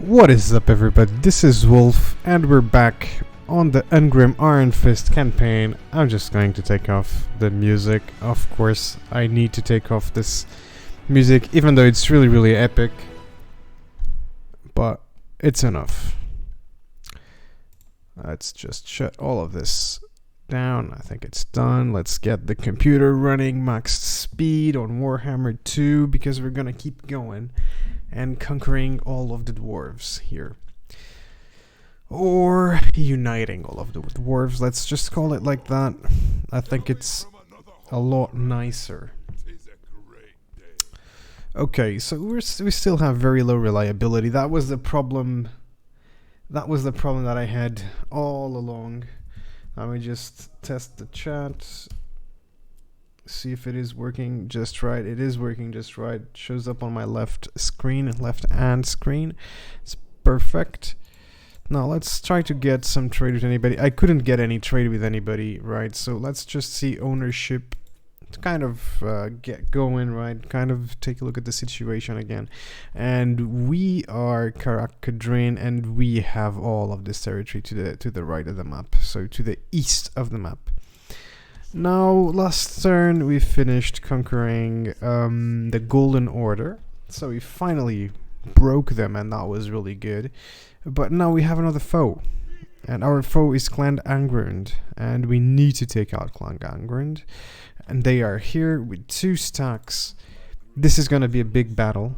What is up, everybody? This is Wolf, and we're back on the Ungrim IronFist campaign. I'm just going to take off the music. Of course, I need to take off this music, even though it's really epic. But it's enough. Let's just shut all of this down. I think it's done. Let's get the computer running max speed on Warhammer 2, because we're gonna keep going and conquering all of the dwarves here. Or uniting all of the dwarves, let's just call it like that. I think it's a lot nicer. Okay, so we still have very low reliability. That was the problem. That was the problem that I had all along. Let me just test the chat. See if it is working just right. It is working just right. It shows up on my left hand screen. It's perfect. Now let's try to get some trade with anybody. I couldn't get any trade with anybody, right? So let's just see ownership to kind of get going, right? Kind of take a look at the situation again. And we are Karakadrin, and we have all of this territory to the right of the map. So to the east of the map. Now, last turn we finished conquering the Golden Order, so we finally broke them, and that was really good. But now we have another foe, and our foe is Clan Angrund, and we need to take out Clan Angrund, and they are here with 2 stacks. This is gonna be a big battle,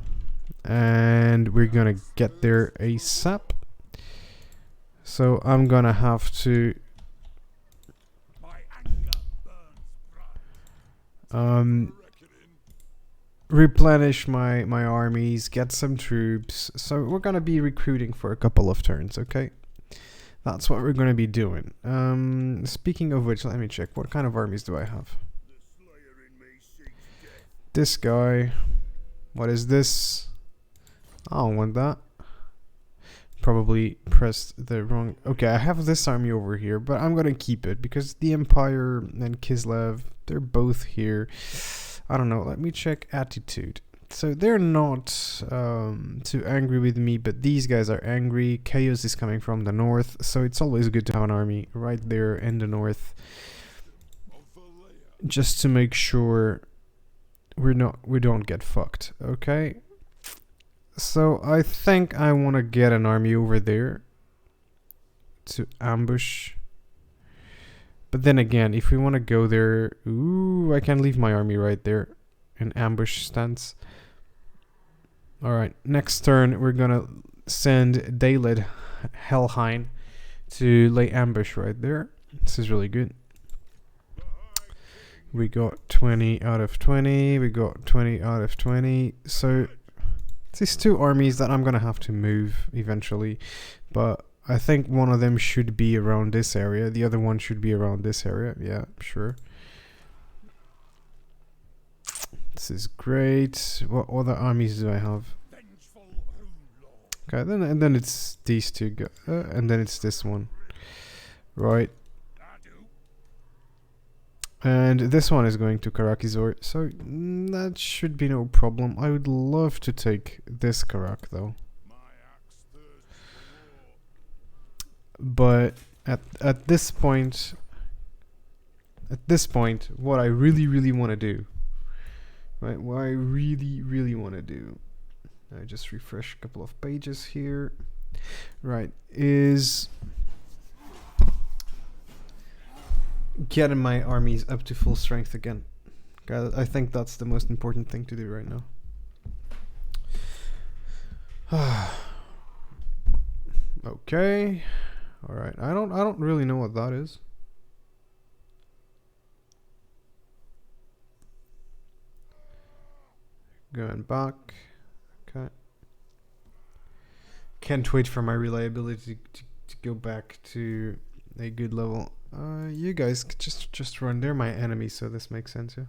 and we're gonna get there ASAP. So I'm gonna have to replenish my armies, get some troops. So we're gonna be recruiting for a couple of turns, okay? That's what we're gonna be doing. Speaking of which, let me check. What kind of armies do I have? This guy. What is this? I don't want that. Probably pressed the wrong... Okay, I have this army over here, but I'm gonna keep it because the Empire and Kislev, they're both here. I don't know, let me check attitude. So they're not too angry with me, but these guys are angry. Chaos is coming from the north, so it's always good to have an army right there in the north, just to make sure we don't get fucked. Okay, so I think I want to get an army over there to ambush. But then again, if we want to go there... Ooh, I can leave my army right there in ambush stance. Alright, next turn we're gonna send Daylid Helheim to lay ambush right there. This is really good. We got 20 out of 20. We got 20 out of 20. So, these 2 armies that I'm gonna have to move eventually. But I think one of them should be around this area. The other one should be around this area. Yeah, sure. This is great. What other armies do I have? Okay, then it's these 2 and then it's this one. Right. And this one is going to Karakizor. So that should be no problem. I would love to take this Karak though. But at this point, what I really want to do, right? What I really want to do, I just refresh a couple of pages here, right? Is getting my armies up to full strength again. I think that's the most important thing to do right now. Okay. All right, I don't really know what that is. Going back. Okay. Can't wait for my reliability to go back to a good level. You guys just run. They're my enemies, so this makes sense, yeah.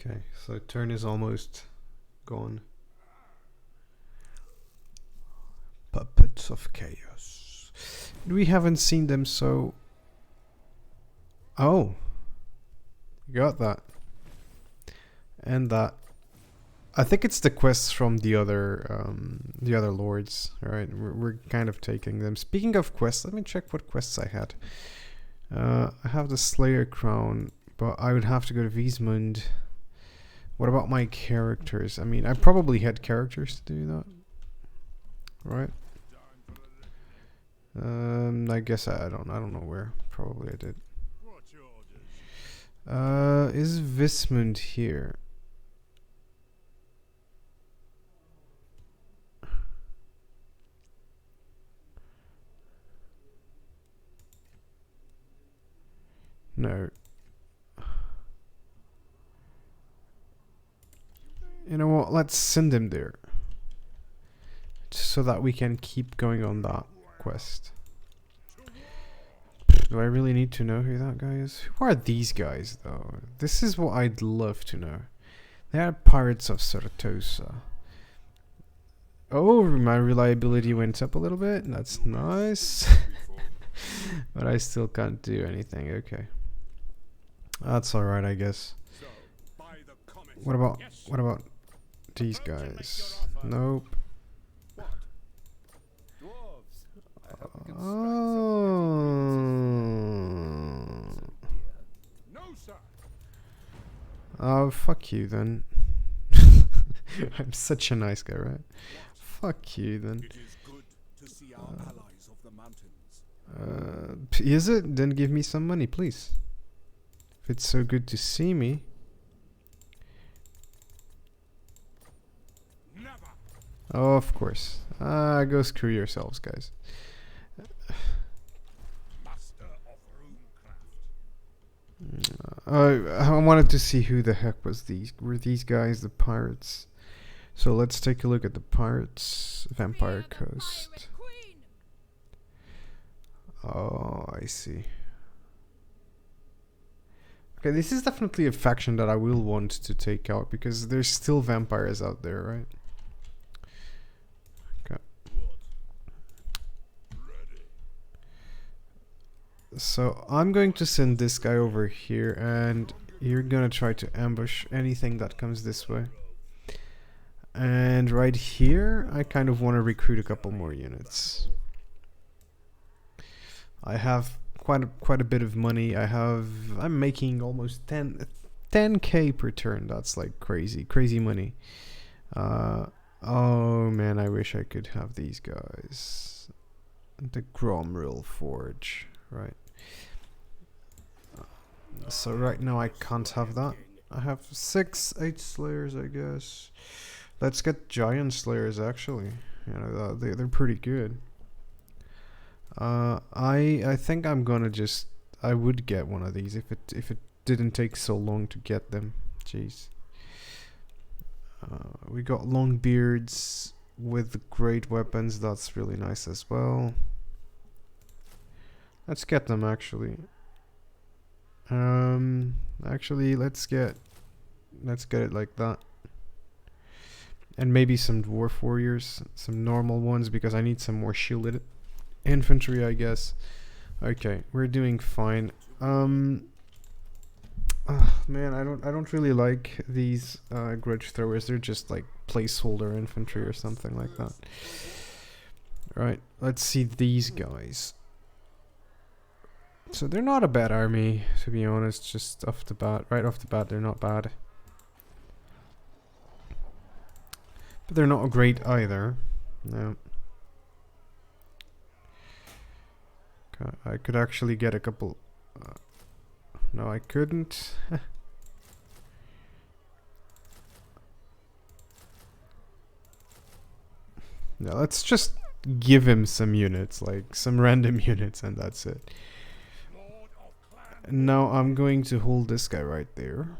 Okay, so turn is almost gone. Puppet. Lords of Chaos. We haven't seen them, so... Oh. Got that. And that. I think it's the quests from the other lords. Alright, we're kind of taking them. Speaking of quests, let me check what quests I had. I have the Slayer Crown, but I would have to go to Wiesmund. What about my characters? I mean, I probably had characters to do that. Right? I guess I don't know where. Probably I did. Is Wiesmund here? No. You know what? Let's send him there. So that we can keep going on that quest. Do I really need to know who that guy is? Who are these guys, though? This is what I'd love to know. They are pirates of Saratosa. Oh, my reliability went up a little bit. That's nice. But I still can't do anything. Okay. That's alright, I guess. What about these guys? Nope. Oh, fuck you then. I'm such a nice guy, right? Fuck you then. Is it? Then give me some money, please. If it's so good to see me. Oh, of course. Go screw yourselves, guys. I wanted to see who the heck were these guys, the pirates. So let's take a look at the pirates. Vampire Coast. Oh, I see. Okay, this is definitely a faction that I will want to take out because there's still vampires out there, right? Okay. So I'm going to send this guy over here and you're gonna try to ambush anything that comes this way. And right here, I kind of want to recruit a couple more units. I have quite a bit of money. I'm making almost 10k per turn. That's like crazy money. Oh man, I wish I could have these guys. The Gromril Forge, right? So right now I can't have that. I have 8 Slayers, I guess. Let's get Giant Slayers actually. You know, they're pretty good. I think I'm gonna I would get one of these if it didn't take so long to get them. Jeez. We got long beards with great weapons. That's really nice as well. Let's get them actually. Actually, let's get it like that. And maybe some dwarf warriors, some normal ones because I need some more shielded infantry, I guess. Okay, we're doing fine. Man, I don't really like these grudge throwers. They're just like placeholder infantry or something like that. Right, let's see these guys. So they're not a bad army, to be honest. Just off the bat, right off the bat, they're not bad. But they're not great either. No. Okay, I could actually get a couple. No, I couldn't. No, let's just give him some units, like some random units, and that's it. Now I'm going to hold this guy right there.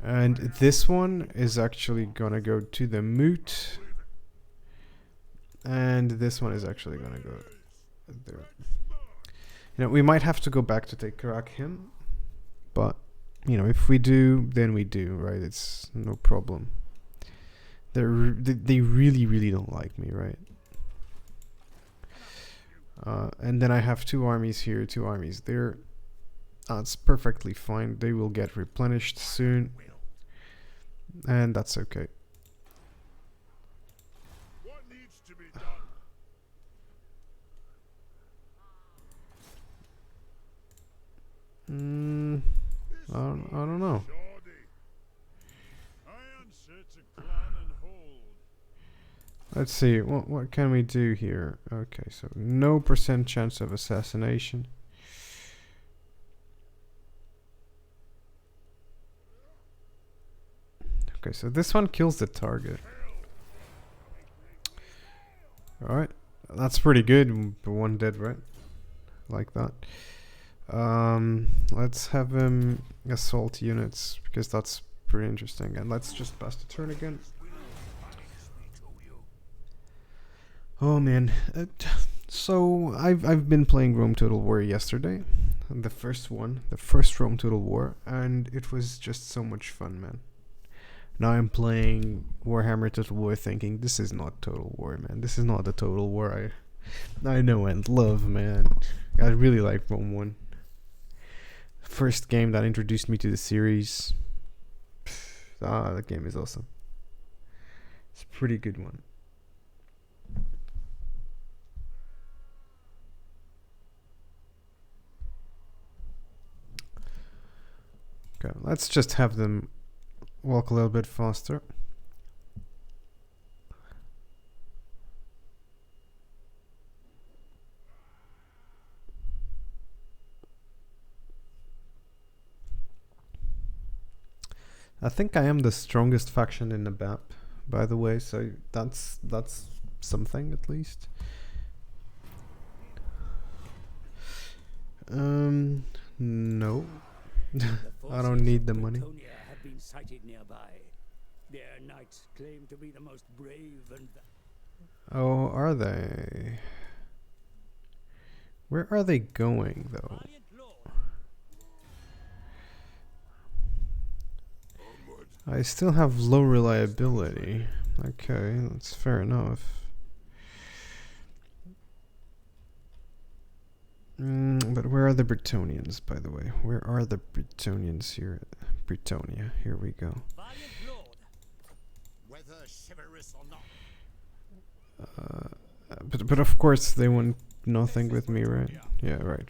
And this one is actually gonna go to the moot. And this one is actually gonna go there. You know, we might have to go back to take Karakhim. But, you know, if we do, then we do, right? It's no problem. They really don't like me, right? And then I have 2 armies here, 2 armies there. That's perfectly fine. They will get replenished soon, and that's okay. What needs to be done? I don't know. Let's see, what can we do here? Okay, so no % chance of assassination. Okay, so this one kills the target. Alright, that's pretty good. 1 dead, right? Like that. Let's have him assault units, because that's pretty interesting. And let's just pass the turn again. Oh man, so I've been playing Rome Total War yesterday, the first Rome Total War, and it was just so much fun, man. Now I'm playing Warhammer Total War, thinking this is not Total War, man. This is not the Total War I know and love, man. I really like Rome 1. First game that introduced me to the series. That game is awesome. It's a pretty good one. Okay, let's just have them walk a little bit faster. I think I am the strongest faction in the map, by the way, so that's something at least. No. I don't need the money. Have been sighted nearby. Their knights claim to be the most brave and... Oh, are they? Where are they going, though? I still have low reliability. Okay, that's fair enough. But where are the Bretonians, by the way? Where are the Bretonians here? Bretonia, here we go. But of course they want nothing with me, right? Yeah, right.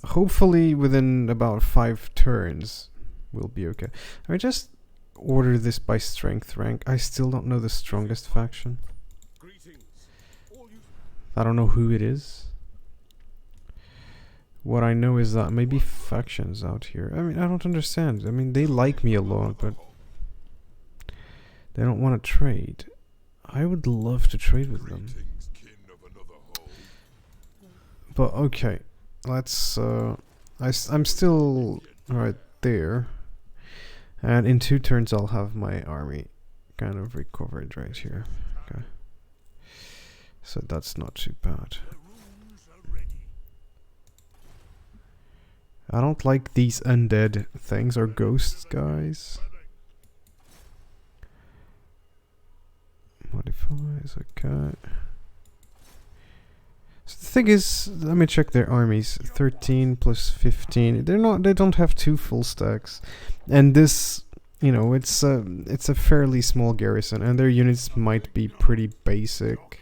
Hopefully within about 5 turns we'll be okay. I just order this by strength rank. I still don't know the strongest faction. I don't know who it is. What I know is that maybe factions out here. I mean, I don't understand. I mean, they like me a lot, but they don't want to trade. I would love to trade with them. But okay, let's I'm still right there, and in 2 turns I'll have my army kind of recovered right here. Okay, so that's not too bad. I don't like these undead things or ghosts, guys. Modifies, okay. So the thing is, let me check their armies. 13 plus 15. They don't have 2 full stacks. And this, you know, it's a fairly small garrison, and their units might be pretty basic.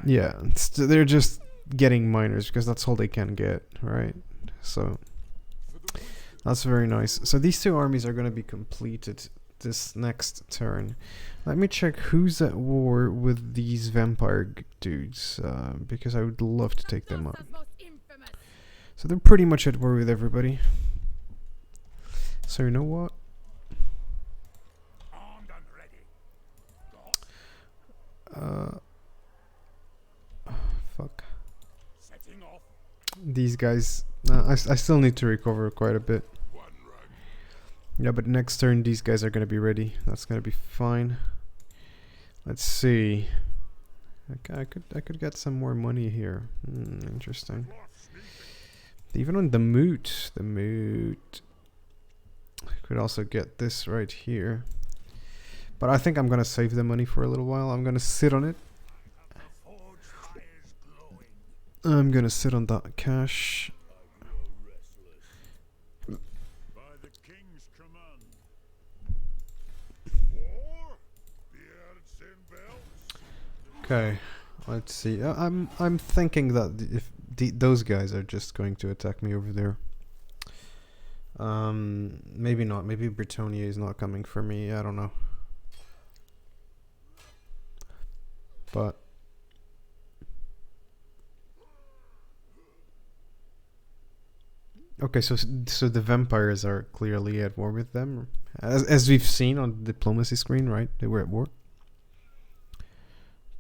Yeah, they're just getting miners because that's all they can get, right? So that's very nice. So these 2 armies are going to be completed this next turn. Let me check who's at war with these vampire dudes, because I would love to take them out. So they're pretty much at war with everybody. So you know what? Fuck. These guys, I still need to recover quite a bit. Yeah, but next turn these guys are gonna be ready. That's gonna be fine. Let's see. Okay, I could get some more money here. Interesting. Even on the moot. Could also get this right here. But I think I'm gonna save the money for a little while. I'm gonna sit on it. Forge fires glowing. I'm gonna sit on that cash. By the king's command. War? Beards and belts? Okay, let's see. I'm thinking that if those guys are just going to attack me over there. Maybe not. Maybe Britannia is not coming for me. I don't know. But okay, so the vampires are clearly at war with them, as we've seen on the diplomacy screen, right? They were at war.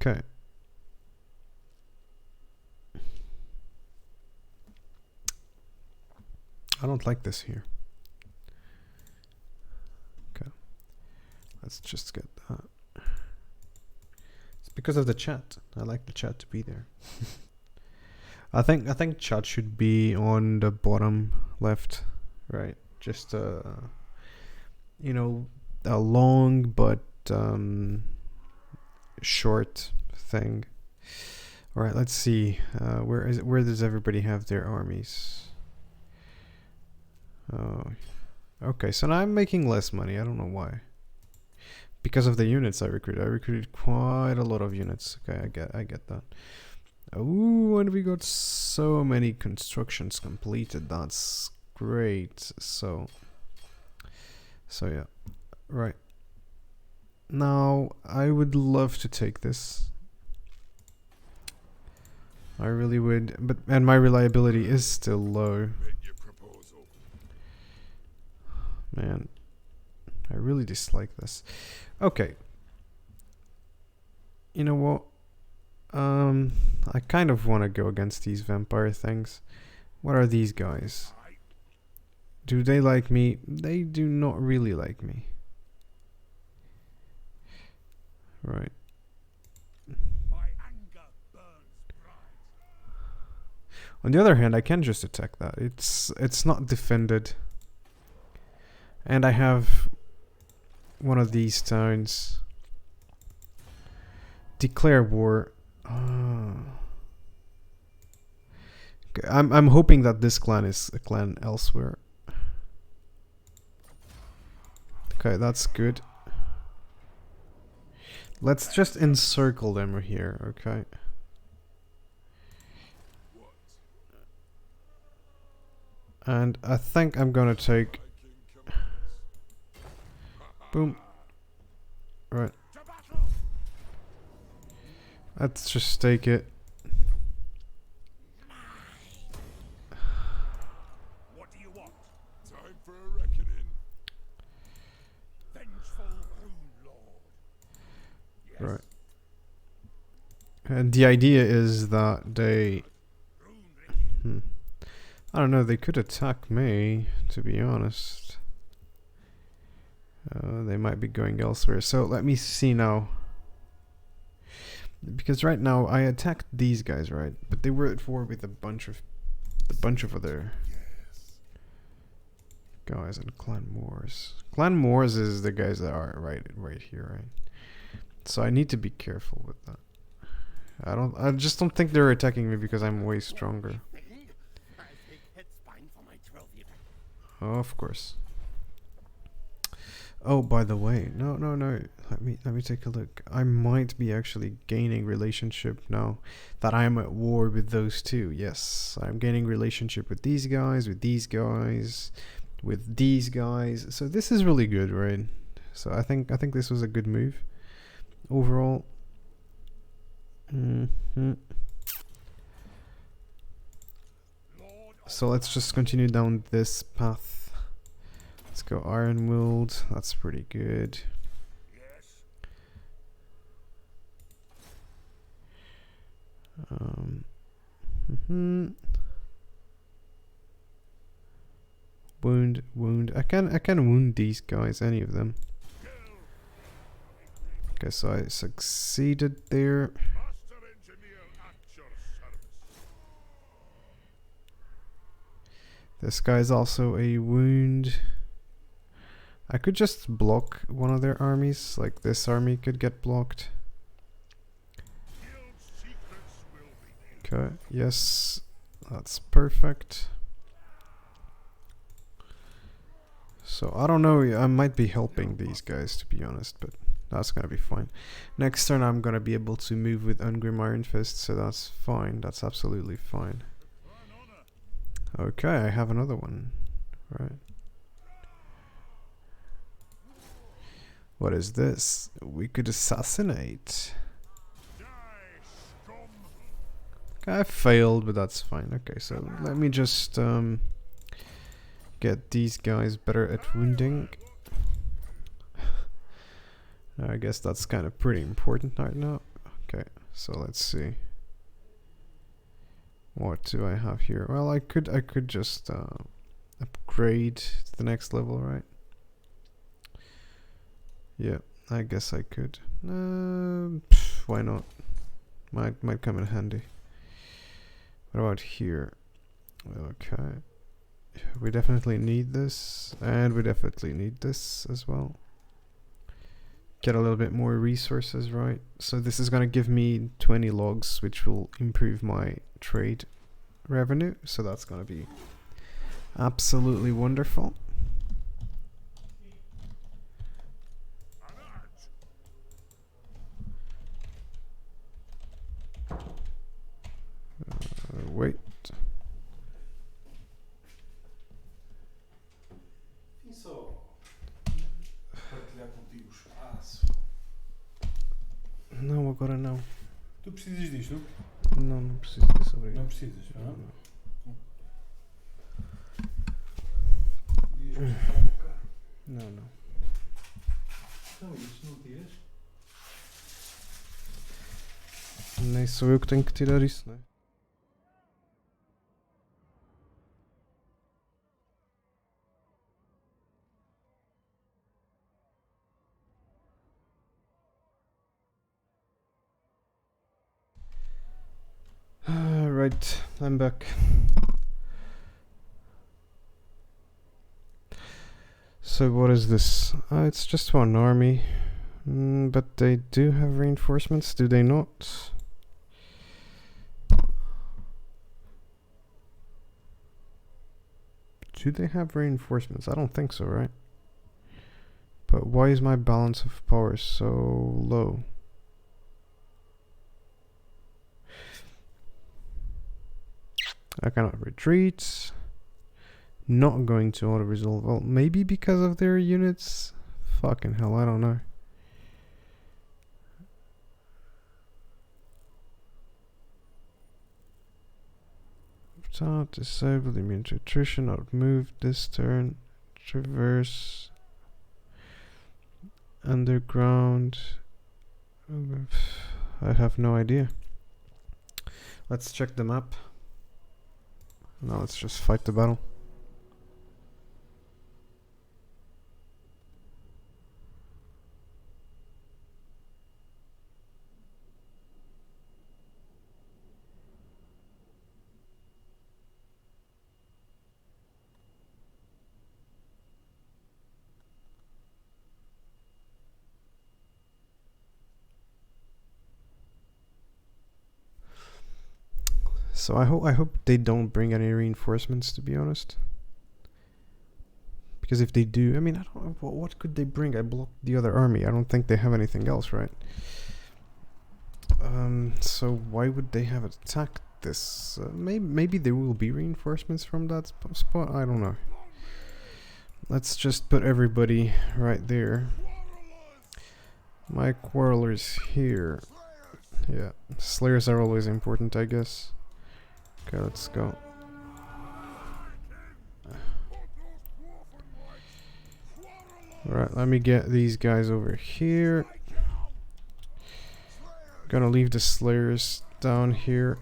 Okay. I don't like this here. Okay. Let's just get that. It's because of the chat. I like the chat to be there. I think chat should be on the bottom left, right? Just you know, a long but short thing. All right, let's see. Where does everybody have their armies? Oh, okay. So now I'm making less money. I don't know why. Because of the units I recruited. I recruited quite a lot of units. Okay, I get that. Oh, and we got so many constructions completed. That's great. So yeah. Right. Now, I would love to take this. I really would, and my reliability is still low. Man, I really dislike this. Okay. You know what? I kind of want to go against these vampire things. What are these guys? Do they like me? They do not really like me. Right. My anger burns bright. On the other hand, I can just attack that. It's not defended. And I have one of these towns. Declare war. Okay, I'm hoping that this clan is a clan elsewhere. Okay, that's good. Let's just encircle them here, okay? And I think I'm gonna take... Boom. Right. Let's just take it. What do you want? Time for a reckoning. Vengeful Rune Lord. Yes. Right. And the idea is that they... I don't know, they could attack me, to be honest. They might be going elsewhere. So let me see now. Because right now I attacked these guys, right? But they were at war with a bunch of other guys and Clan Moors. Clan Moors is the guys that are right here, right? So I need to be careful with that. I just don't think they're attacking me because I'm way stronger. Oh, of course. Oh, by the way, no. Let me take a look. I might be actually gaining relationship now that I am at war with those two. Yes, I'm gaining relationship with these guys, with these guys, with these guys. So this is really good, right? So I think this was a good move overall. So let's just continue down this path. Let's go Ironwood. That's pretty good. Yes. Wound. I can wound these guys, any of them. Okay, so I succeeded there. Master engineer at your service. This guy's also a wound. I could just block one of their armies, like this army could get blocked. Guild secrets will be Okay, yes, that's perfect. So I don't know, I might be helping these guys to be honest, but that's gonna be fine. Next turn I'm gonna be able to move with Ungrim IronFist, so that's fine, that's absolutely fine. Okay, I have another one. Right. What is this? We could assassinate. die, scum. I failed, but that's fine. Okay, so let me just get these guys better at wounding. I guess that's kind of pretty important right now. Okay, so let's see. What do I have here? Well, I could just upgrade to the next level, right? Yeah, I guess I could. Why not? Might come in handy. What about here? Okay. We definitely need this, and we definitely need this as well. Get a little bit more resources, right? So this is gonna give me 20 logs, which will improve my trade revenue. So that's gonna be absolutely wonderful. Wait. Não, agora não. Tu precisas disto? Não, não preciso disso, obrigado. Não precisas, não? Não, não. Então, isto não tiras? Nem sou eu que tenho que tirar isso, não é? Right, I'm back. So what is this? It's just one army. But they do have reinforcements, do they not? Do they have reinforcements? I don't think so, right? But why is my balance of power so low? I cannot retreat. Not going to auto-resolve. Well, maybe because of their units? Fucking hell, I don't know. Start, disable, immune to attrition, outmove this turn. Traverse. Underground. I have no idea. Let's check the map. Now let's just fight the battle. So I hope they don't bring any reinforcements, to be honest. Because if they do, I mean, I don't know, what could they bring? I blocked the other army. I don't think they have anything else, right? So why would they have attacked this? Maybe there will be reinforcements from that spot. I don't know. Let's just put everybody right there. My quarrelers here. Yeah, slayers are always important, I guess. Okay, let's go. Alright, let me get these guys over here. Gonna leave the slayers down here.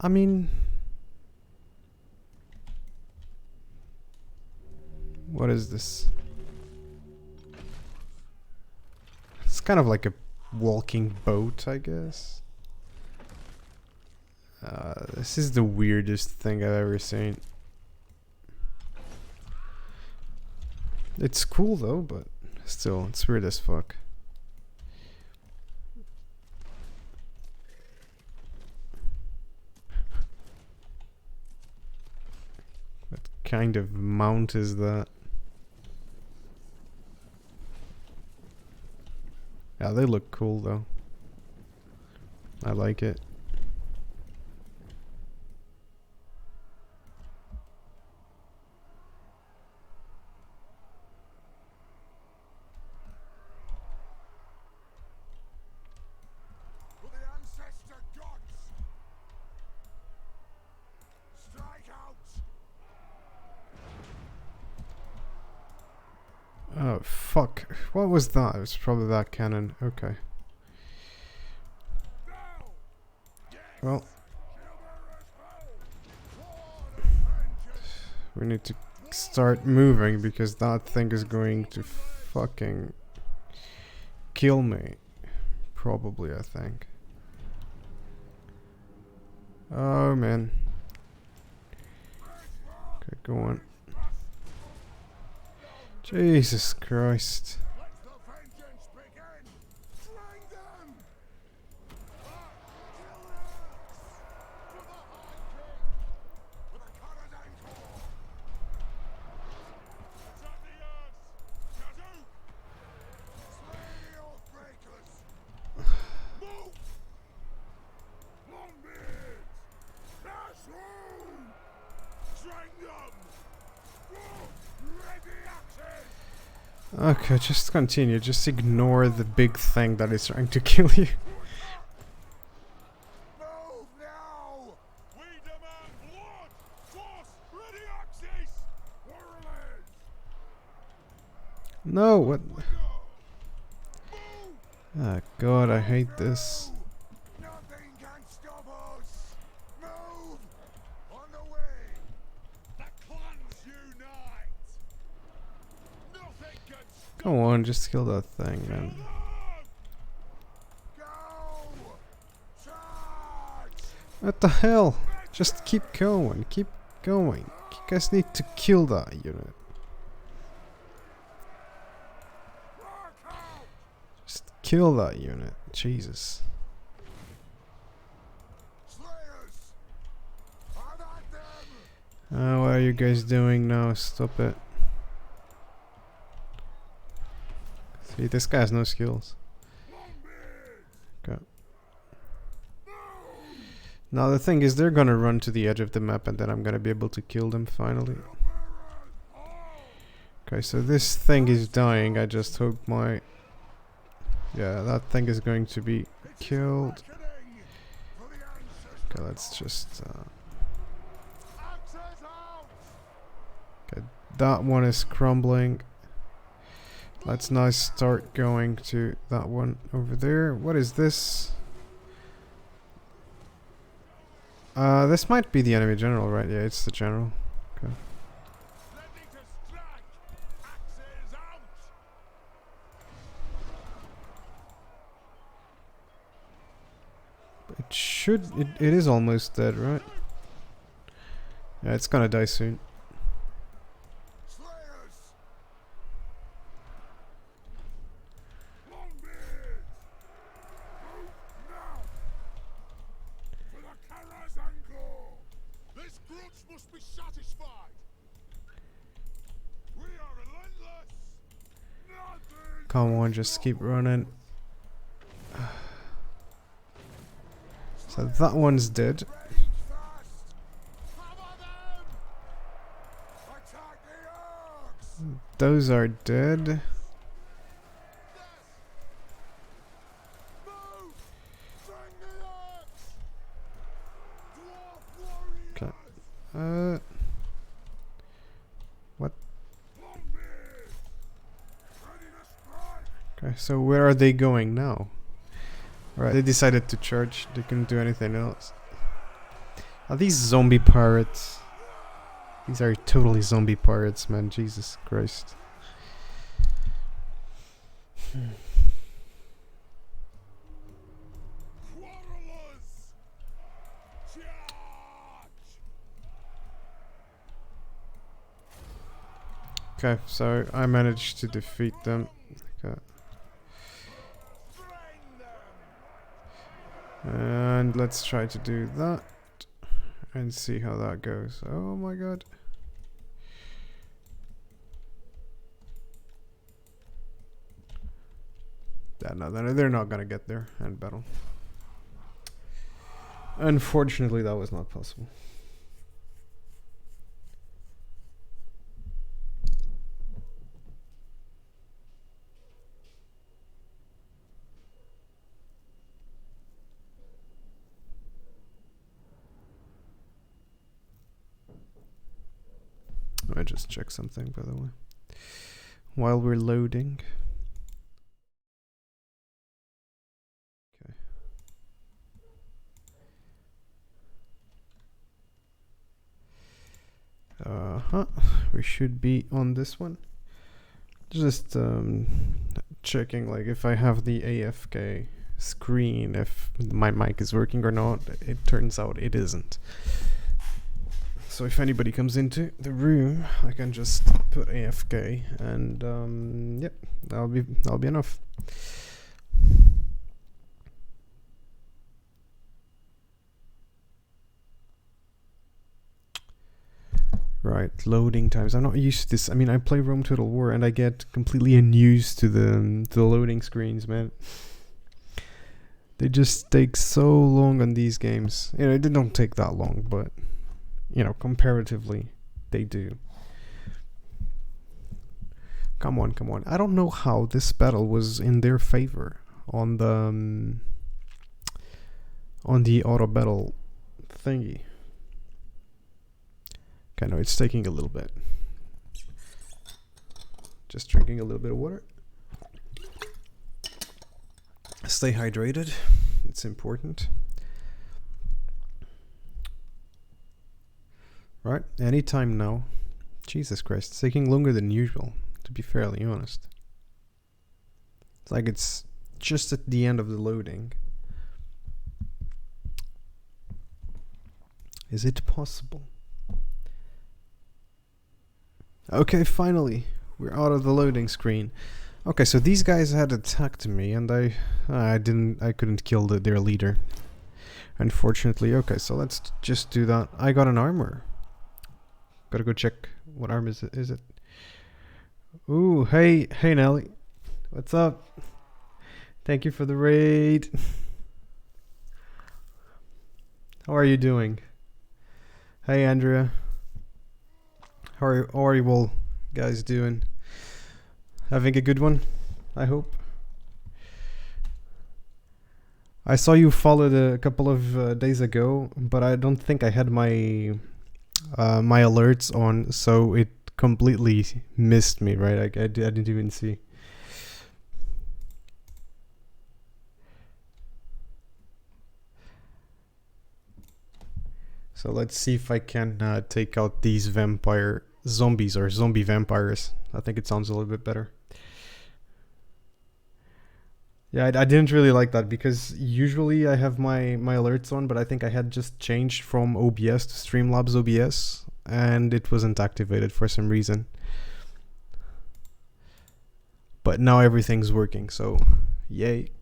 I mean, what is this? It's kind of like a walking boat, I guess. This is the weirdest thing I've ever seen. It's cool though, but still, it's weird as fuck. What kind of mount is that? Yeah, they look cool though. I like it. For the ancestor gods! Strike out! Oh fuck. What was that? It was probably that cannon. Okay. Well, we need to start moving because that thing is going to fucking kill me. Probably, I think. Oh man. Okay, go on. Jesus Christ. Let the vengeance begin! Slang them! With a colored ankle! Attack the earth! Kazoo! Slay the oath breakers! Move! Longbeards! Dash through! String them! Ready axes! Okay, just continue. Just ignore the big thing that is trying to kill you. Move now! We demand blood! Force! Ready axes! Warriors! No, what? We go! Ah, Move! God, I hate this. Nothing can stop us! Move! On the way! The clans unite! Nothing can stop Come on, just kill that thing, man. them! Go! Charge! What the hell? Just keep going, keep going. You guys need to kill that unit. Rock out! Just kill that unit. Jesus. Slayers! Have at them! What are you guys doing now? Stop it. See, this guy has no skills. Okay. Now the thing is, they're gonna run to the edge of the map and then I'm gonna be able to kill them finally. Okay, so this thing is dying. I just hope my... Yeah, that thing is going to be killed. Reckoning for the ancestors! Okay, let's just... Axes out! Okay, that one is crumbling. Let's now start going to that one over there. What is this? This might be the enemy general, right? Yeah, it's the general. Okay. Ready to strike! Axes out! It should... It is almost dead, right? Yeah, it's gonna die soon. Slayers! Longbeards! Move now! For the Kara's ankle! This grudge must be satisfied! We are relentless! Nothing! Come on, just keep running. So that one's dead. Rage fast! Cover them! Attack the orcs! Those are dead. Move! Bring the orcs! Dwarf warriors! Okay. What? Longbeards! Ready to strike! Okay, so where are they going now? Right, they decided to charge. They couldn't do anything else. Are these zombie pirates? These are totally zombie pirates, man. Jesus Christ. Quarrelers! Charge! Okay, so I managed to defeat them. Okay. And let's try to do that and see how that goes. Oh my god. No, they're not gonna get there and battle. Unfortunately, that was not possible. Let me just check something, by the way, while we're loading. Okay. We should be on this one. Just checking, like, if I have the AFK screen, if my mic is working or not. It turns out it isn't. So if anybody comes into the room, I can just put AFK, and yep, that'll be enough. Right, loading times. I'm not used to this. I mean, I play Rome Total War and I get completely unused to the loading screens, man. They just take so long on these games. You know, they don't take that long, but you know, comparatively, they do. Come on, come on. I don't know how this battle was in their favor on the auto battle thingy. Okay, no, it's taking a little bit. Just drinking a little bit of water. Stay hydrated. It's important. Right, anytime now. Jesus Christ, it's taking longer than usual, to be fairly honest. It's like it's just at the end of the loading. Is it possible? Okay, finally, we're out of the loading screen. Okay, so these guys had attacked me, and I couldn't kill their leader, unfortunately. Okay, so let's just do that. I got an armor. Gotta go check what armor is it. Ooh, hey Nelly, what's up? Thank you for the raid. How are you doing? Hey Andrea. How are you all guys doing? Having a good one, I hope. I saw you followed a couple of days ago, but I don't think I had my my alerts on, so it completely missed me, right? I didn't even see. So let's see if I can take out these vampire zombies or zombie vampires. I think it sounds a little bit better. Yeah, I didn't really like that because usually I have my alerts on, but I think I had just changed from OBS to Streamlabs OBS and it wasn't activated for some reason. But now everything's working, so yay.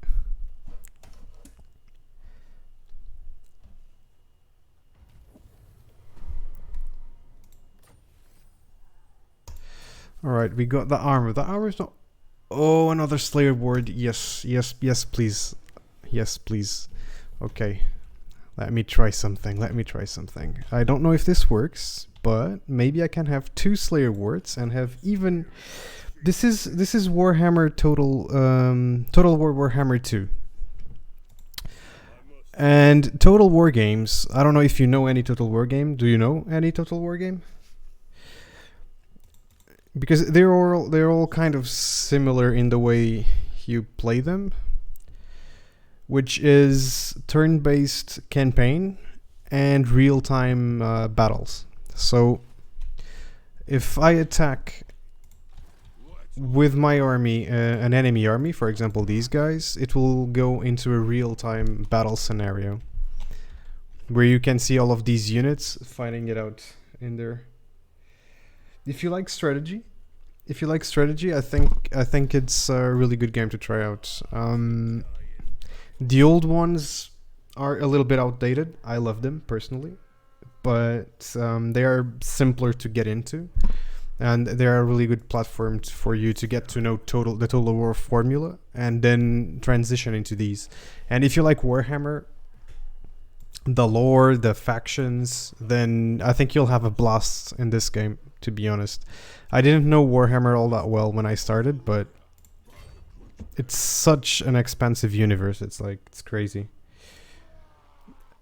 Alright, we got the armor. The armor's not... Oh, another Slayer ward. Yes, yes, yes, please. Yes, please. Okay. Let me try something. I don't know if this works, but maybe I can have 2 Slayer wards and have even... This is Warhammer Total War Warhammer 2. And Total War games, I don't know if you know any Total War game. Do you know any Total War game? Because they're all kind of similar in the way you play them, which is turn-based campaign and real-time battles. So if I attack with my army an enemy army, for example these guys, it will go into a real-time battle scenario where you can see all of these units fighting it out in there. If you like strategy, if you like strategy, I think it's a really good game to try out. The old ones are a little bit outdated. I love them personally, but they are simpler to get into, and they are a really good platform for you to get to know the Total War formula, and then transition into these. And if you like Warhammer, the lore, the factions, then I think you'll have a blast in this game, to be honest. I didn't know Warhammer all that well when I started, but it's such an expansive universe. It's like, it's crazy.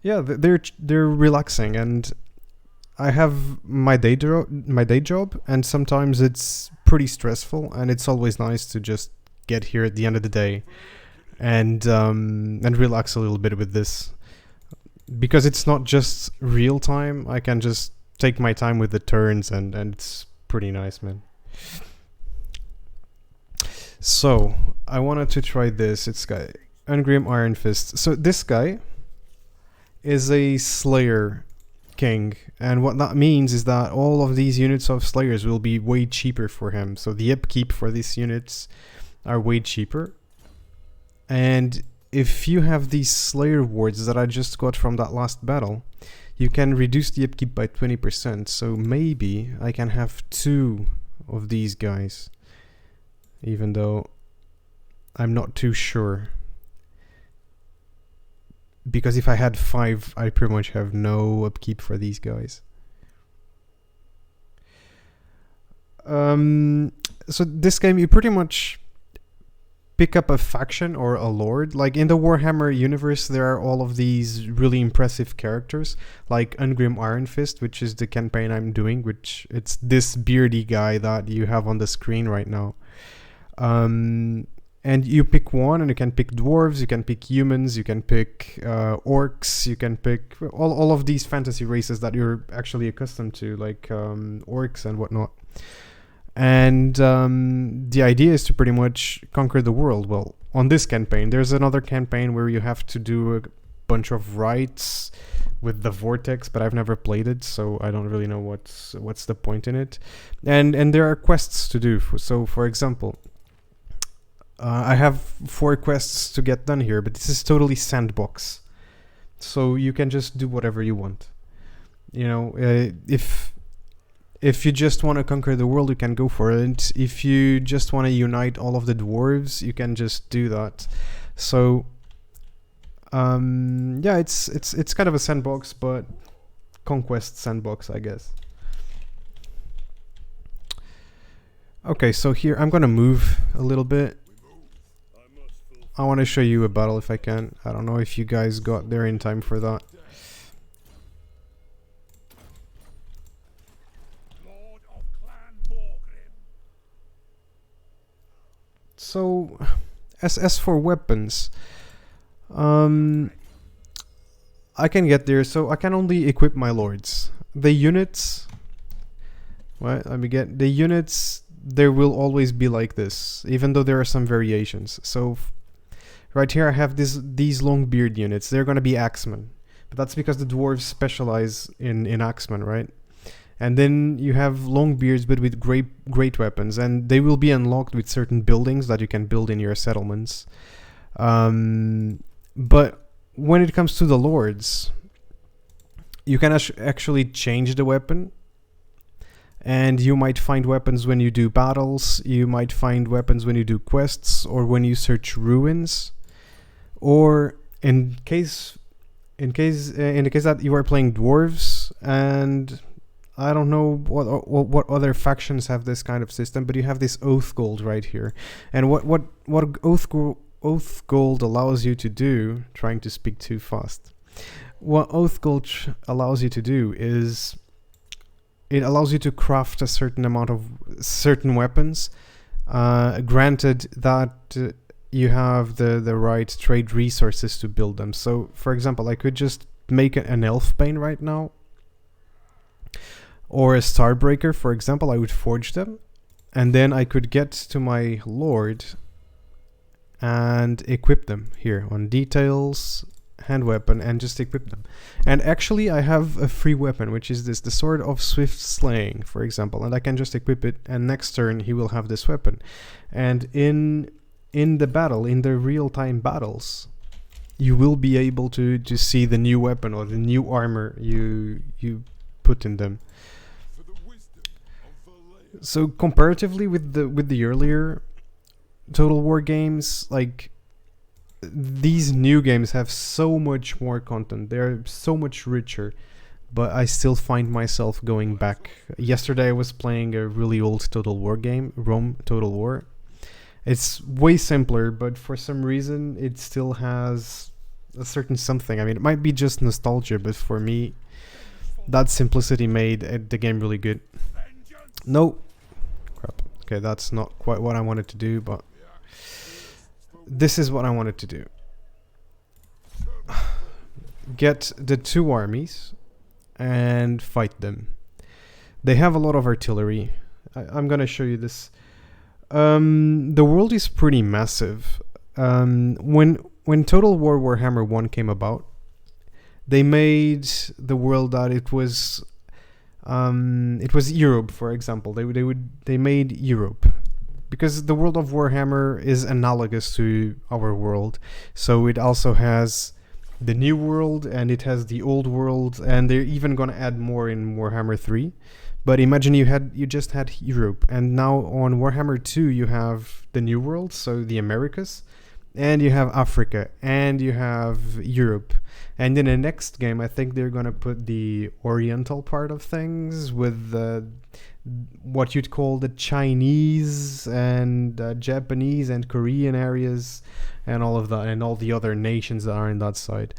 Yeah, they're relaxing, and I have my day job, and sometimes it's pretty stressful, and it's always nice to just get here at the end of the day and relax a little bit with this, because it's not just real time. I can just take my time with the turns, and it's pretty nice, man. So I wanted to try this. It's guy Ungrim IronFist. So this guy is a Slayer king, and what that means is that all of these units of Slayers will be way cheaper for him. So the upkeep for these units are way cheaper. And if you have these Slayer wards that I just got from that last battle, you can reduce the upkeep by 20%. So maybe I can have 2 of these guys, even though I'm not too sure. Because if I had 5, I pretty much have no upkeep for these guys. So this game, you pretty much pick up a faction or a lord. Like in the Warhammer universe, there are all of these really impressive characters, like Ungrim IronFist, which is the campaign I'm doing, which it's this beardy guy that you have on the screen right now. And you pick one, and you can pick dwarves, you can pick humans, you can pick orcs, you can pick all of these fantasy races that you're actually accustomed to, like orcs and whatnot. And the idea is to pretty much conquer the world. Well, on this campaign, there's another campaign where you have to do a bunch of rites with the vortex, but I've never played it, so I don't really know what's the point in it. And there are quests to do. So, for example, I have 4 quests to get done here, but this is totally sandbox. So you can just do whatever you want. You know, if you just want to conquer the world, you can go for it. If you just want to unite all of the dwarves, you can just do that. So, yeah, it's kind of a sandbox, but conquest sandbox, I guess. Okay, so here I'm gonna move a little bit. I want to show you a battle if I can. I don't know if you guys got there in time for that. Lord of Clan Ungrim. So, as for weapons, I can get there. So I can only equip my lords. The units, right? Let me get the units. There will always be like this, even though there are some variations. So. Right here I have these long beard units. They're going to be axemen. But that's because the dwarves specialize in axemen, right? And then you have long beards but with great weapons. And they will be unlocked with certain buildings that you can build in your settlements. But when it comes to the lords, you can actually change the weapon. And you might find weapons when you do battles. You might find weapons when you do quests or when you search ruins. Or in the case that you are playing dwarves, and I don't know what other factions have this kind of system, but you have this oath gold right here. And what oath gold allows you to do, trying to speak too fast. What oath gold allows you to do is it allows you to craft a certain amount of certain weapons, granted that you have the right trade resources to build them. So, for example, I could just make an Elfbane right now, or a Starbreaker, for example. I would forge them, and then I could get to my Lord and equip them here on details, hand weapon and just equip them. And actually I have a free weapon, which is the Sword of Swift Slaying, for example, and I can just equip it, and next turn he will have this weapon. And in the battle, in the real-time battles, you will be able to see the new weapon or the new armor you put in them. So comparatively with the earlier Total War games, like, these new games have so much more content. They're so much richer, but I still find myself going back. Yesterday I was playing a really old Total War game, Rome Total War. It's way simpler, but for some reason it still has a certain something. I mean, it might be just nostalgia, but for me, that simplicity made the game really good. No. Crap. Okay, that's not quite what I wanted to do, but this is what I wanted to do. Get the two armies and fight them. They have a lot of artillery. I'm gonna show you this. The world is pretty massive. When Total War Warhammer 1 came about, they made the world that it was Europe, for example. They made Europe, because the world of Warhammer is analogous to our world. So it also has the new world and it has the old world, and they're even gonna add more in Warhammer 3. But imagine you just had Europe, and now on Warhammer 2 you have the new world, so the Americas, and you have Africa, and you have Europe. And in the next game, I think they're gonna put the Oriental part of things with what you'd call the Chinese and Japanese and Korean areas, and all of that, and all the other nations that are in that side.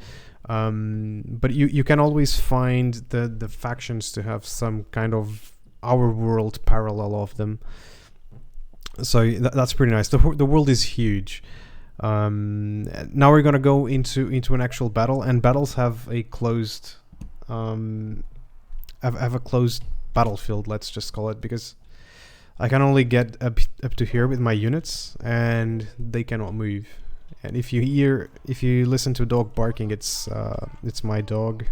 But you can always find the factions to have some kind of our world parallel of them. So that's pretty nice. The world is huge. Now we're gonna go into an actual battle, and battles have a closed have a closed battlefield, let's just call it, because I can only get up to here with my units, and they cannot move. And if you listen to a dog barking, it's my dog.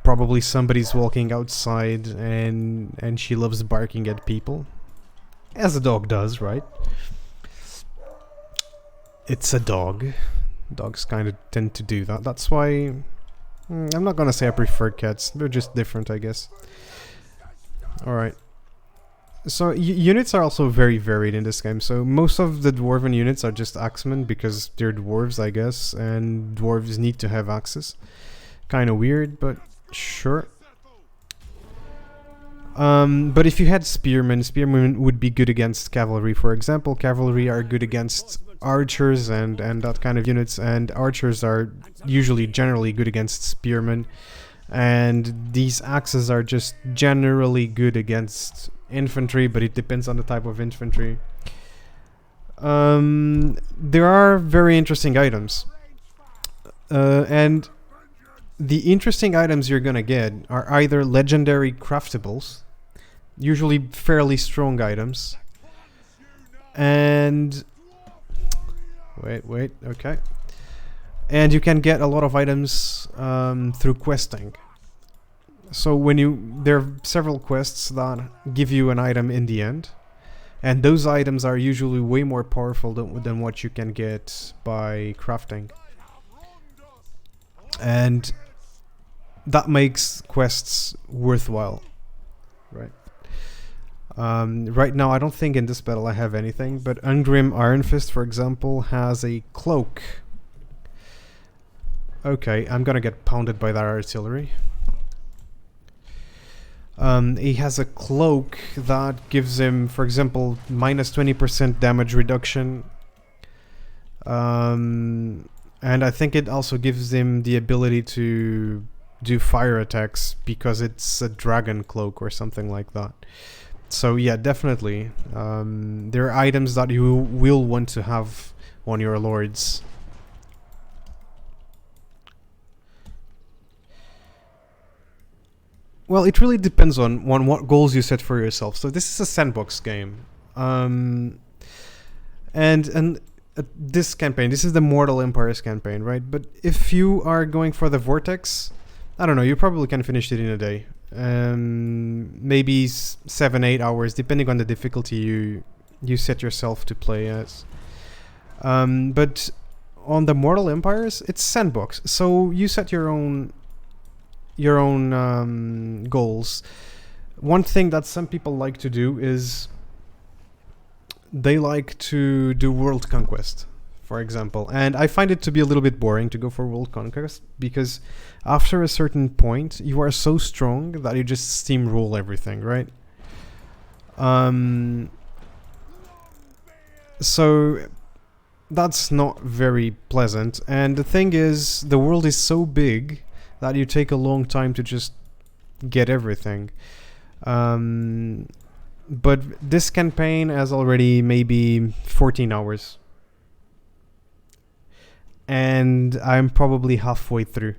Probably somebody's walking outside, and she loves barking at people, as a dog does, right? It's a dog. Dogs kind of tend to do that. That's why I'm not gonna say I prefer cats. They're just different, I guess. Alright. So units are also very varied in this game. So most of the dwarven units are just axemen because they're dwarves, I guess, and dwarves need to have axes. Kind of weird, but sure. But if you had spearmen would be good against cavalry, for example. Cavalry are good against archers and that kind of units, and archers are usually generally good against spearmen. And these axes are just generally good against infantry, but it depends on the type of infantry. There are very interesting items. And the interesting items you're gonna get are either legendary craftables, usually fairly strong items, and wait, okay. And you can get a lot of items through questing. So there are several quests that give you an item in the end, and those items are usually way more powerful than what you can get by crafting. And that makes quests worthwhile, right? Right now, I don't think in this battle I have anything, but Ungrim IronFist, for example, has a cloak. Okay, I'm gonna get pounded by that artillery. He has a cloak that gives him, for example, minus 20% damage reduction. And I think it also gives him the ability to do fire attacks because it's a dragon cloak or something like that. So yeah, definitely. There are items that you will want to have on your lords. Well, it really depends on what goals you set for yourself. So this is a sandbox game. And this campaign. This is the Mortal Empires campaign, right? But if you are going for the Vortex, I don't know. You probably can finish it in a day. Maybe 7-8 hours, depending on the difficulty you set yourself to play as. But on the Mortal Empires, it's sandbox, so you set your own goals. One thing that some people like to do is they like to do world conquest, for example, and I find it to be a little bit boring to go for world conquest because after a certain point you are so strong that you just steamroll everything, right? So that's not very pleasant, and the thing is, the world is so big that you take a long time to just get everything. But this campaign has already maybe 14 hours. And I'm probably halfway through.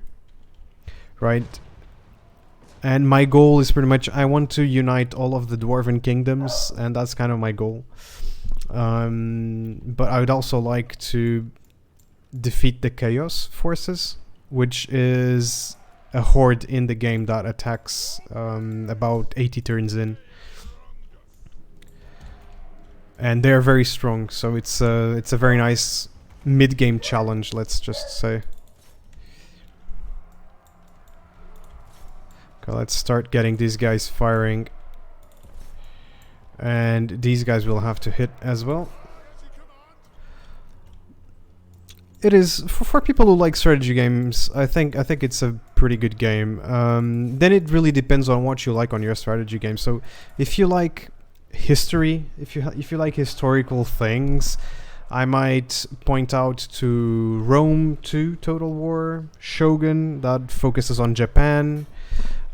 Right? And my goal is pretty much, I want to unite all of the Dwarven kingdoms, and that's kind of my goal. But I would also like to defeat the Chaos Forces, which is a horde in the game that attacks about 80 turns in. And they're very strong, so it's a very nice mid-game challenge, let's just say. Okay, let's start getting these guys firing. And these guys will have to hit as well. It is for people who like strategy games. I think it's a pretty good game. Then it really depends on what you like on your strategy game. So if you like history, if you like historical things, I might point out to Rome 2 Total War, Shogun that focuses on Japan.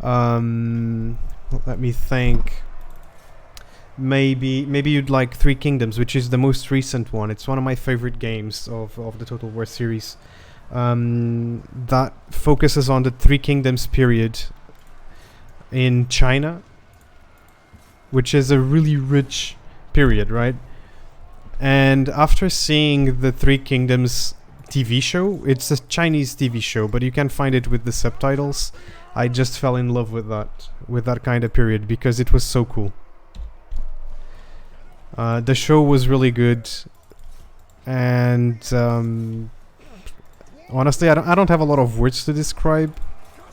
Let me think. Maybe you'd like Three Kingdoms, which is the most recent one. It's one of my favorite games of the Total War series. That focuses on the Three Kingdoms period in China, which is a really rich period, right? And after seeing the Three Kingdoms TV show, it's a Chinese TV show, but you can find it with the subtitles. I just fell in love with that kind of period because it was so cool. The show was really good, and honestly, I don't have a lot of words to describe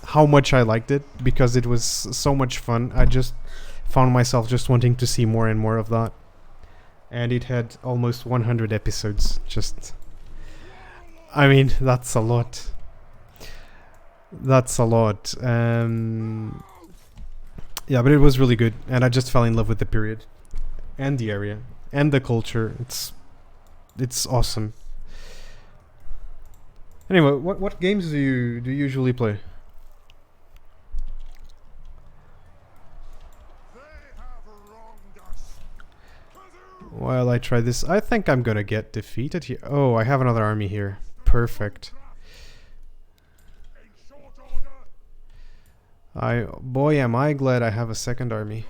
how much I liked it because it was so much fun. I just found myself just wanting to see more and more of that, and it had almost 100 episodes. I mean, that's a lot. That's a lot. Yeah, but it was really good, and I just fell in love with the period. And the area and the culture. It's awesome. Anyway, what games do you usually play? While I try this, I think I'm gonna get defeated here. Oh, I have another army here. Perfect. Boy, am I glad I have a second army.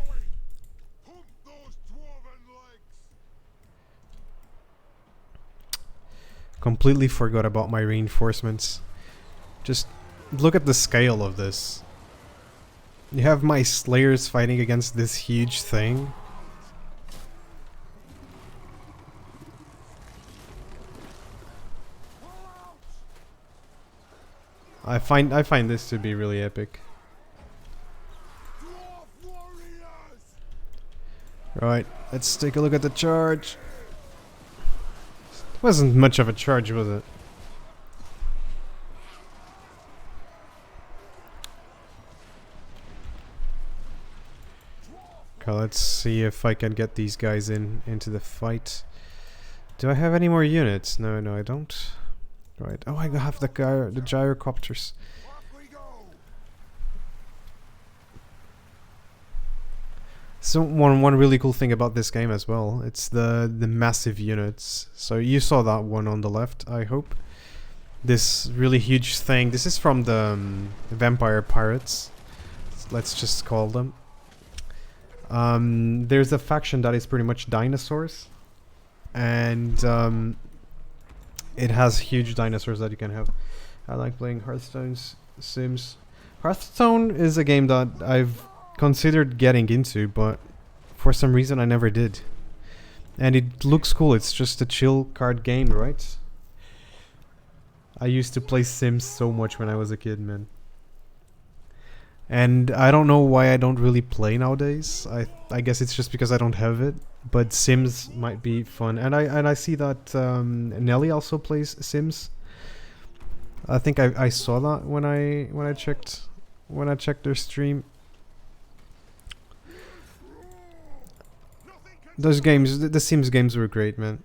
Completely forgot about my reinforcements. Just look at the scale of this. You have my slayers fighting against this huge thing. I find this to be really epic. Right, let's take a look at the charge. Wasn't much of a charge, was it? Okay, let's see if I can get these guys into the fight. Do I have any more units? No, I don't. Right. Oh, I have the gyrocopters. So one really cool thing about this game as well, it's the massive units. So you saw that one on the left, I hope. This really huge thing. This is from the Vampire Pirates. Let's just call them. There's a faction that is pretty much dinosaurs, and it has huge dinosaurs that you can have. I like playing Hearthstone's Sims. Hearthstone is a game that I've considered getting into, but for some reason I never did. And it looks cool. It's just a chill card game, right? I used to play Sims so much when I was a kid, man. And I don't know why I don't really play nowadays. I guess it's just because I don't have it. But Sims might be fun. And I see that Nelly also plays Sims. I think I saw that when I checked their stream. Those games, the Sims games were great, man.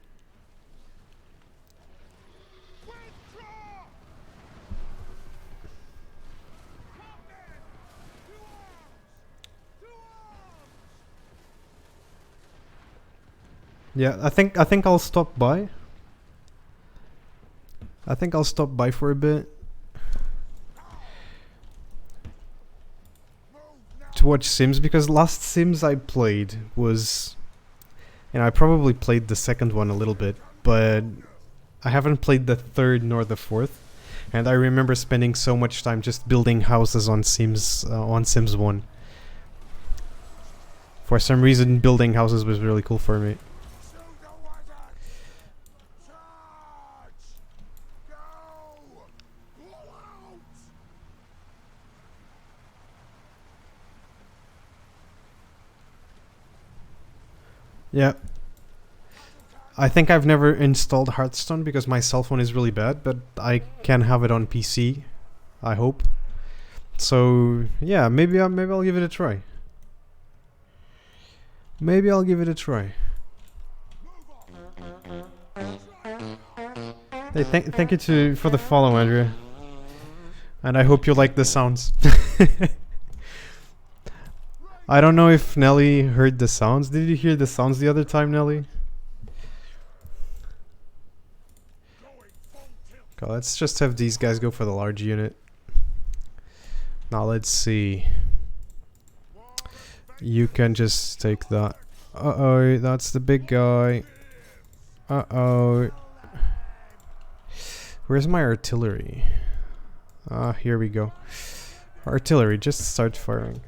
Yeah, I think I'll stop by. I think I'll stop by for a bit to watch Sims, because last Sims I played was, you know, I probably played the second one a little bit, but I haven't played the third nor the fourth. And I remember spending so much time just building houses on Sims 1. For some reason, building houses was really cool for me. Yeah. I think I've never installed Hearthstone because my cell phone is really bad, but I can have it on PC, I hope. So, yeah, maybe I'll give it a try. Maybe I'll give it a try. Hey, thank you for the follow, Andrea. And I hope you like the sounds. I don't know if Nelly heard the sounds. Did you hear the sounds the other time, Nelly? Okay, let's just have these guys go for the large unit. Now let's see. You can just take that. Uh-oh, that's the big guy. Uh-oh. Where's my artillery? Ah, here we go. Artillery, just start firing.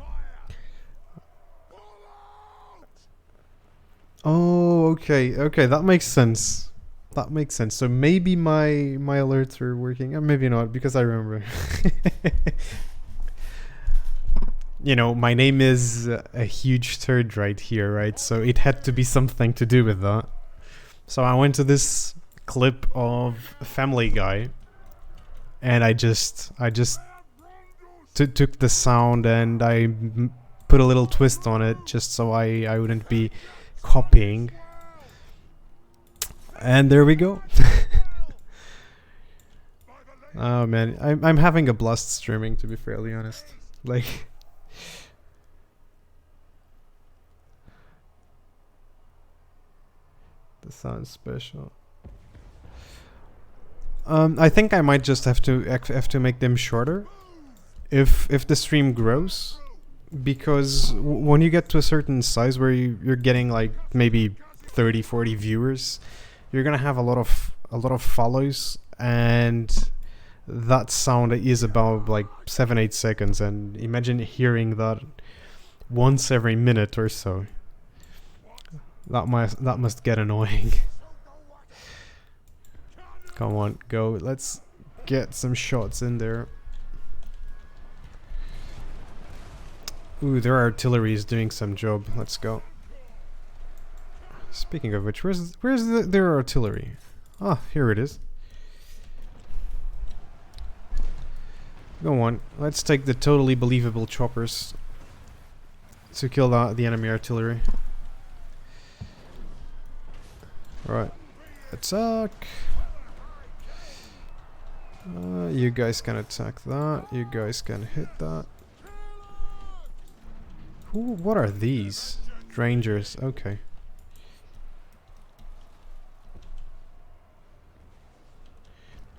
Oh, okay, okay, that makes sense. That makes sense. So maybe my alerts are working, or maybe not, because I remember. You know, my name is a huge turd right here, right? So it had to be something to do with that. So I went to this clip of Family Guy, and I just took the sound and I put a little twist on it, just so I wouldn't be copying. And there we go. Oh man, I'm having a blast streaming, to be fairly honest. Like, this sounds special. I think I might just have to make them shorter if the stream grows, because when you get to a certain size where you're getting like maybe 30-40 viewers, you're gonna have a lot of follows, and that sound is about like 7-8 seconds, and imagine hearing that once every minute or so. That must get annoying. Come on, go. Let's get some shots in there. Ooh, their artillery is doing some job. Let's go. Speaking of which, where's their artillery? Ah, here it is. Go on. Let's take the totally believable choppers to kill the enemy artillery. Right. Attack. You guys can attack that. You guys can hit that. What are these? Strangers. Okay.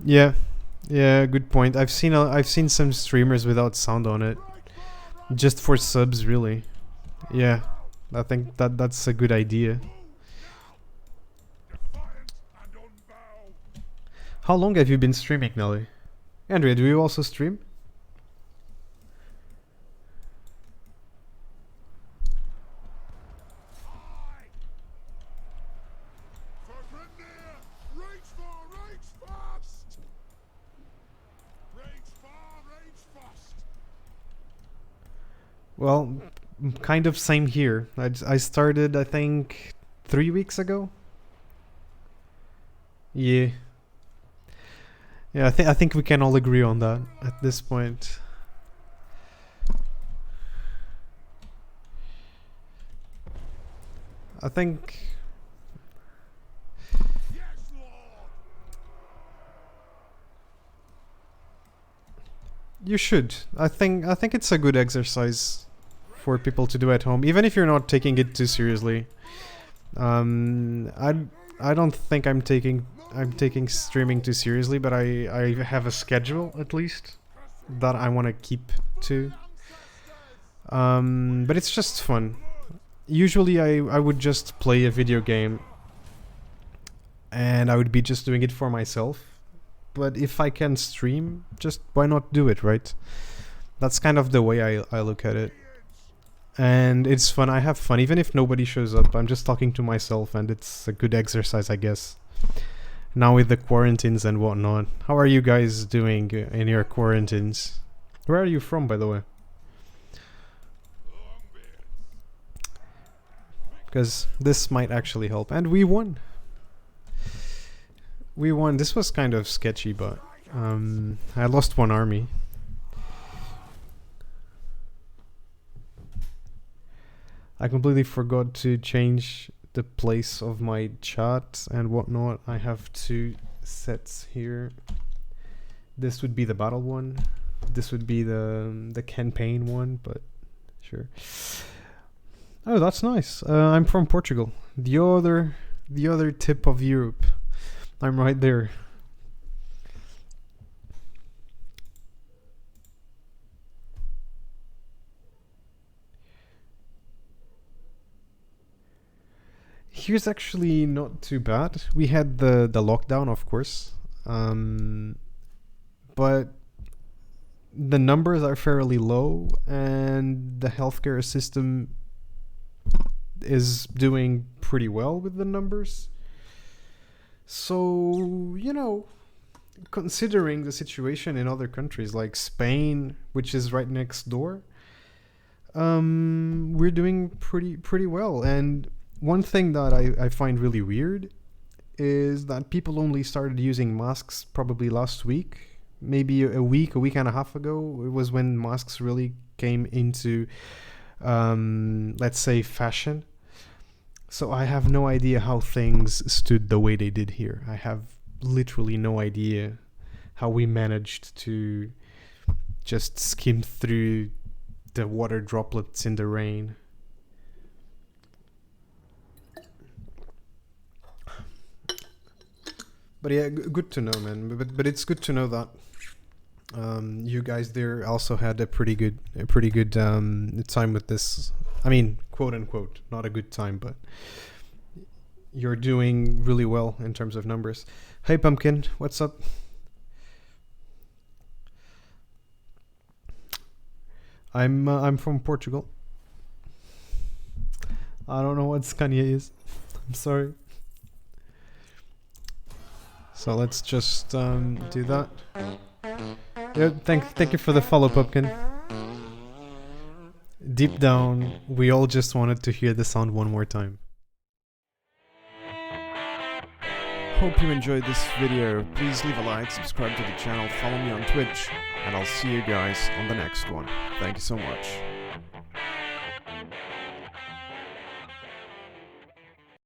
Yeah. Yeah, good point. I've seen some streamers without sound on it, just for subs, really. Yeah, I think that's a good idea. How long have you been streaming, Nelly? Andrea, do you also stream? Reach far, reach fast! Reach far, reach fast! Well, kind of same here. I started, I think, 3 weeks ago. Yeah. Yeah, I think we can all agree on that at this point. I think Yes, Lord! you should. I think it's a good exercise for people to do at home, even if you're not taking it too seriously. I don't think I'm taking streaming too seriously, but I have a schedule at least that I want to keep to. But it's just fun. Usually I would just play a video game and I would be just doing it for myself. But if I can stream, just why not do it, right? That's kind of the way I look at it. And it's fun, I have fun, even if nobody shows up. I'm just talking to myself and it's a good exercise, I guess. Now with the quarantines and whatnot. How are you guys doing in your quarantines? Where are you from, by the way? Because this might actually help. And we won. We won. This was kind of sketchy, but I lost one army. I completely forgot to change the place of my chat and whatnot. I have 2 sets here. This would be the battle one. This would be the campaign one, but sure. Oh, that's nice. I'm from Portugal. The other tip of Europe. I'm right there. Here's actually not too bad. We had the lockdown, of course, but the numbers are fairly low, and the healthcare system is doing pretty well with the numbers. So, you know, considering the situation in other countries like Spain, which is right next door, we're doing pretty well. And one thing that I find really weird is that people only started using masks probably last week, maybe a week and a half ago. It was when masks really came into, let's say, fashion. So I have no idea how things stood the way they did here. I have literally no idea how we managed to just skim through the water droplets in the rain. But yeah, good to know, man. But it's good to know that you guys there also had a pretty good time with this. I mean, quote unquote, not a good time, but you're doing really well in terms of numbers. Hey, Pumpkin, what's up? I'm from Portugal. I don't know what Scania is. I'm sorry. So let's just do that. Yeah, thank you for the follow, Pumpkin. Deep down, we all just wanted to hear the sound one more time. Hope you enjoyed this video. Please leave a like, subscribe to the channel, follow me on Twitch, and I'll see you guys on the next one. Thank you so much.